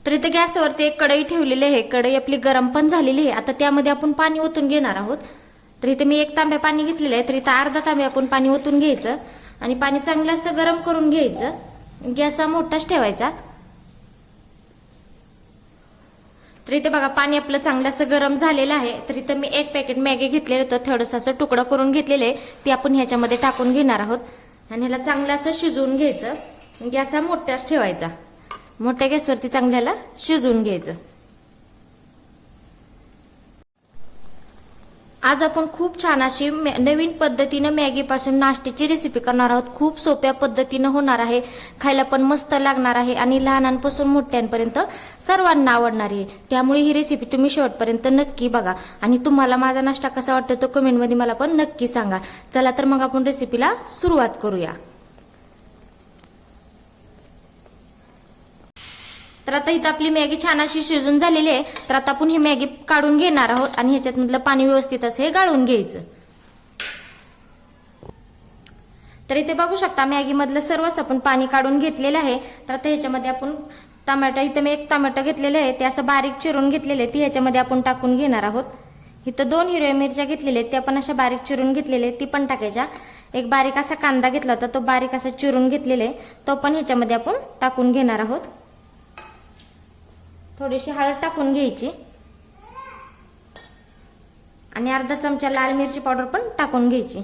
तर इथे गॅसवरती एक कढई ठेवलेली आहे, कढई आपली गरम पण झालेली आहे। आता त्यामध्ये आपण पाणी ओतून घेणार आहोत। तर इथे मी 1 तांब्या पाणी घेतलेलं आहे, तर इथे अर्धा तांब्या आपण पाणी ओतून घ्यायचं आणि पाणी चांगलं असं गरम करून घ्यायचं। गॅस मोठाच ठेवायचा। तर इथे बघा पाणी आपलं चांगलं असं गरम झालेलं आहे। तर इथे मी 1 पॅकेट मॅगी घेतलेलं होतं, थोडंसं असं तुकडं करून घेतलेलं आहे, ते आपण ह्याच्यामध्ये टाकून घेणार आहोत आणि ह्याला चांगलं असं शिजवून घ्यायचं। गॅस मोठाच ठेवायचा, मोठ्या गॅसवरती चांगल्याला शिजवून घ्यायचं। आज आपण खूप छान अशी नवीन पद्धतीने मॅगी पासून नाश्त्याची रेसिपी करणार आहोत। खूप सोप्या पद्धतीने होणार आहे, खायला पण मस्त लागणार आहे आणि लहानांपासून मोठ्यांपर्यंत सर्वांना आवडणार आहे। त्यामुळे ही रेसिपी तुम्ही शेवटपर्यंत नक्की बघा आणि तुम्हाला माझा नाश्ता कसा वाटतो तो कमेंट मध्ये मला पण नक्की सांगा। चला तर मग आपण रेसिपीला सुरुवात करूया। तर आता इथं आपली मॅगी छान अशी शिजून झालेली आहे। तर आता आपण ही मॅगी काढून घेणार आहोत आणि ह्याच्यातलं पाणी व्यवस्थित असे गाळून घ्यायचं। तर इथे बघू शकता मॅगी मधलं सर्वच आपण पाणी काढून घेतलेलं आहे। तर आता ह्याच्यामध्ये आपण टमाटा, इथं मी 1 टमाटा घेतलेलं आहे, ते असं बारीक चिरून घेतलेले आहे, ती ह्याच्यामध्ये आपण टाकून घेणार आहोत। इथं 2 हिरव्या मिरच्या घेतलेल्या आहेत, त्या पण अशा बारीक चिरून घेतलेल्या आहेत, ती पण टाकायच्या। एक बारीक असा कांदा घेतला होता, तो बारीक असा चिरून घेतलेला आहे, तो पण ह्याच्यामध्ये आपण टाकून घेणार आहोत। थोडीशी हळद टाकून घ्यायची आणि अर्धा चमचा लाल मिरची पावडर पण टाकून घ्यायची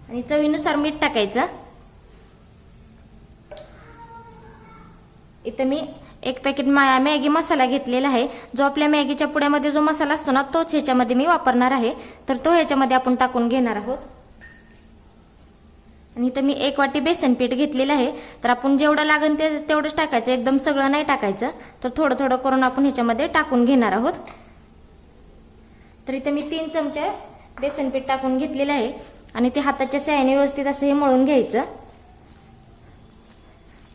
आणि चवीनुसार मीठ टाकायचं। इथं मी 1 पॅकेट मॅगी मसाला घेतलेला आहे, जो आपल्या मॅगीच्या पुड्यामध्ये जो मसाला असतो ना तोच ह्याच्यामध्ये मी वापरणार आहे। तर तो ह्याच्यामध्ये आपण टाकून घेणार आहोत आणि इथं मी 1 वाटी बेसन पीठ घेतलेलं आहे। तर आपण जेवढं लागेल ते तेवढंच टाकायचं, एकदम सगळं नाही टाकायचं। तर थोडं थोडं करून आपण ह्याच्यामध्ये टाकून घेणार आहोत। तर इथं मी 3 चमचे बेसन पीठ टाकून घेतलेलं आहे आणि ते हाताच्या साहाय्याने व्यवस्थित असं हे मळून घ्यायचं।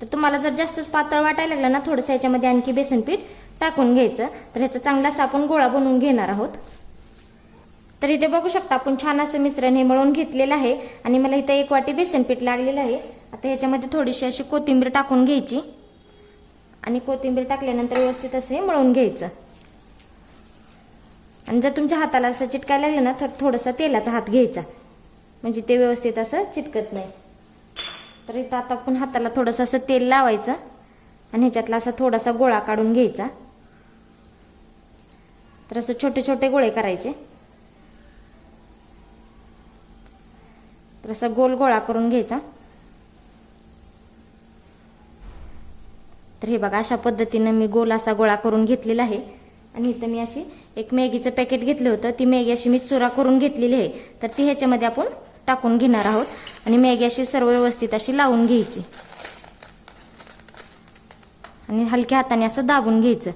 तर तुम्हाला जर जास्तच पातळ वाटायला लागलं ना थोडंसं ह्याच्यामध्ये आणखी बेसन पीठ टाकून घ्यायचं। तर ह्याचा चांगला असा आपण गोळा बनवून घेणार आहोत। तर इथे बघू शकता आपण छान असं मिश्रण हे मळून घेतलेलं आहे आणि मला इथे 1 वाटी बेसन पीठ लागलेलं आहे। आता ह्याच्यामध्ये थोडीशी अशी कोथिंबीर टाकून घ्यायची आणि कोथिंबीर टाकल्यानंतर व्यवस्थित असं हे मळून घ्यायचं। आणि जर तुमच्या हाताला असं चिटकायला लागलं ना तर थोडासा तेलाचा हात घ्यायचा, म्हणजे ते व्यवस्थित असं चिटकत नाही। तर इथं आता आपण हाताला थोडंसं असं तेल लावायचं आणि ह्याच्यातला असा थोडासा गोळा काढून घ्यायचा। तर असं छोटे छोटे गोळे करायचे। तर असा गोल गोळा करून घ्यायचा। तर हे बघा अशा पद्धतीने मी गोल असा गोळा करून घेतलेला आहे आणि इथं मी अशी एक मॅगीचं पॅकेट घेतलं होतं, ती मॅगी अशी मी चुरा करून घेतलेली आहे। तर ती ह्याच्यामध्ये आपण टाकून घेणार आहोत आणि मॅगी अशी सर्व व्यवस्थित अशी लावून घ्यायची आणि हलक्या हाताने असं दाबून घ्यायचं।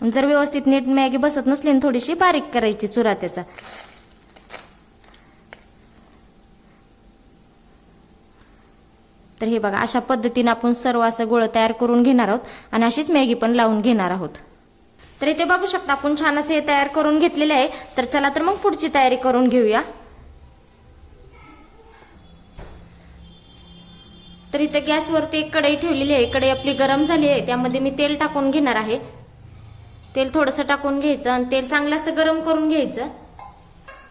जर व्यवस्थित नीट मॅगी बसत नसली थोडीशी बारीक करायची चुरा त्याचा। तर हे बघा अशा पद्धतीने आपण सर्व असं गोळ तयार करून घेणार आहोत आणि अशीच मॅगी पण लावून घेणार आहोत। तर इथे बघू शकता आपण छान असे हे तयार करून घेतलेले आहे। तर चला तर मग पुढची तयारी करून घेऊया। तर इथे गॅसवरती एक कढई ठेवलेली आहे, कढई आपली गरम झाली आहे, त्यामध्ये मी तेल टाकून घेणार आहे। तेल थोडंसं टाकून घ्यायचं आणि तेल चांगलं असं गरम करून घ्यायचं।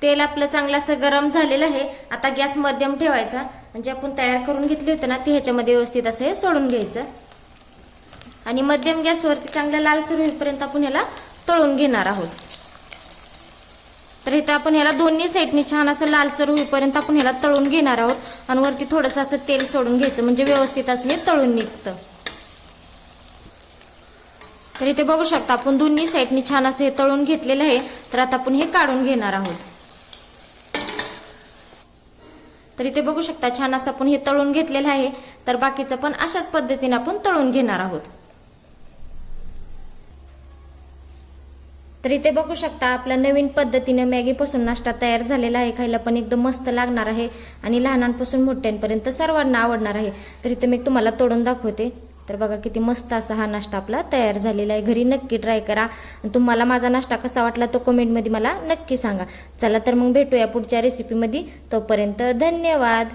तेल आपलं चांगलं असं गरम झालेलं आहे। आता गॅस मध्यम ठेवायचा, म्हणजे आपण तयार करून घेतली होती ना ती ह्याच्यामध्ये व्यवस्थित असं हे सोडून घ्यायचं आणि मध्यम गॅसवरती चांगलं लालसर होईपर्यंत आपण ह्याला तळून घेणार आहोत। तर इथं आपण ह्याला दोन्ही साईडनी छान असं लालसर होईपर्यंत आपण ह्याला तळून घेणार आहोत आणि वरती थोडंसं असं तेल सोडून घ्यायचं, म्हणजे व्यवस्थित असं हे तळून निघतं। तर इथे बघू शकता आपण दोन्ही साईडनी छान असं हे तळून घेतलेलं आहे। तर आता आपण हे काढून घेणार आहोत। तर इथे बघू शकता छान असं आपण हे तळून घेतलेलं आहे। तर बाकीचं पण अशाच पद्धतीने आपण तळून घेणार आहोत। तर इथे बघू शकता आपला नवीन पद्धतीने मॅगी पासून नाश्ता तयार झालेला आहे, खायला पण एकदम मस्त लागणार आहे आणि लहानांपासून मोठ्यांपर्यंत सर्वांना आवडणार आहे। तर इथे मी तुम्हाला तोडून दाखवते। तर बघा किती मस्त असा हा नाश्ता आपला तयार झालेला आहे, घरी नक्की ट्राय करा। तुम्हाला माझा नाश्ता कसा वाटला तो कमेंट मध्ये मला नक्की सांगा। चला तर मग भेटूया पुढच्या रेसिपी मध्ये, तोपर्यंत धन्यवाद।